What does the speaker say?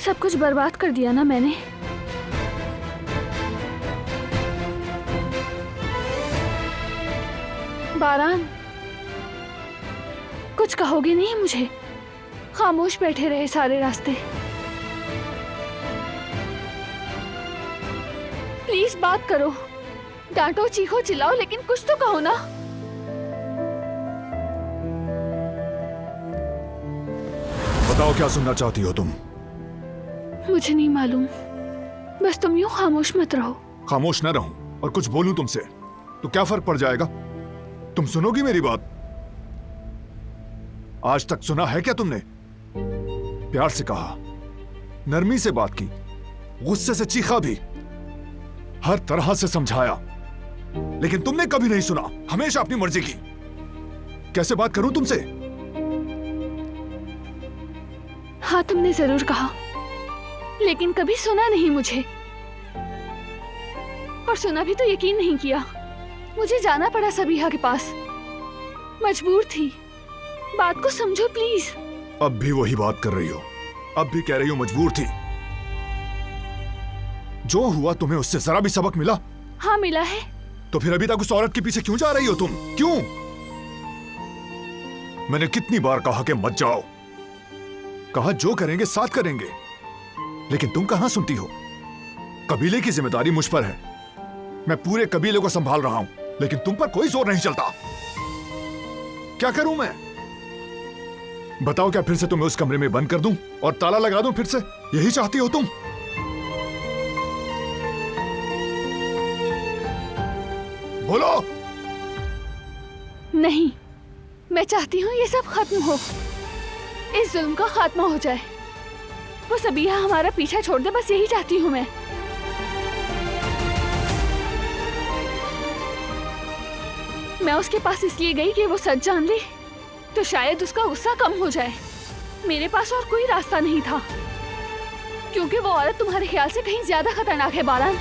सब कुछ बर्बाद कर दिया ना मैंने। बारान, कुछ कहोगे नहीं मुझे? खामोश बैठे रहे सारे रास्ते। प्लीज बात करो, डांटो, चीखो, चिल्लाओ, लेकिन कुछ तो कहो ना। बताओ क्या सुनना चाहती हो तुम? मुझे नहीं मालूम, बस तुम यूं खामोश मत रहो। खामोश न रहूं और कुछ बोलूं तुमसे तो क्या फर्क पड़ जाएगा? तुम सुनोगी मेरी बात? आज तक सुना है क्या तुमने? प्यार से कहा, नरमी से बात की, गुस्से से चीखा भी, हर तरह से समझाया, लेकिन तुमने कभी नहीं सुना, हमेशा अपनी मर्जी की। कैसे बात करूं तुमसे? हाँ, तुमने जरूर कहा, लेकिन कभी सुना नहीं मुझे, और सुना भी तो यकीन नहीं किया। मुझे जाना पड़ा सबीहा के पास, मजबूर थी। बात को समझो प्लीज। अब भी वही बात कर रही हो, अब भी कह रही हो मजबूर थी। जो हुआ तुम्हें उससे जरा भी सबक मिला? हाँ मिला है। तो फिर अभी तक उस औरत के पीछे क्यों जा रही हो तुम? क्यों? मैंने कितनी बार कहा कि मत जाओ, कहा जो करेंगे साथ करेंगे, लेकिन तुम कहां सुनती हो? कबीले की जिम्मेदारी मुझ पर है, मैं पूरे कबीले को संभाल रहा हूं, लेकिन तुम पर कोई जोर नहीं चलता। क्या करूं मैं? बताओ, क्या फिर से तुम्हें उस कमरे में बंद कर दूं और ताला लगा दूं फिर से? यही चाहती हो तुम? बोलो। नहीं, मैं चाहती हूँ ये सब खत्म हो, इस जुल्म का खात्मा हो जाए। वो सबीहा हमारा पीछा छोड़ दे, बस यही चाहती हूँ मैं। मैं उसके पास इसलिए गई कि वो सच जान ले, तो शायद उसका गुस्सा कम हो जाए। मेरे पास और कोई रास्ता नहीं था, क्योंकि वो औरत तुम्हारे ख्याल से कहीं ज्यादा खतरनाक है बारान।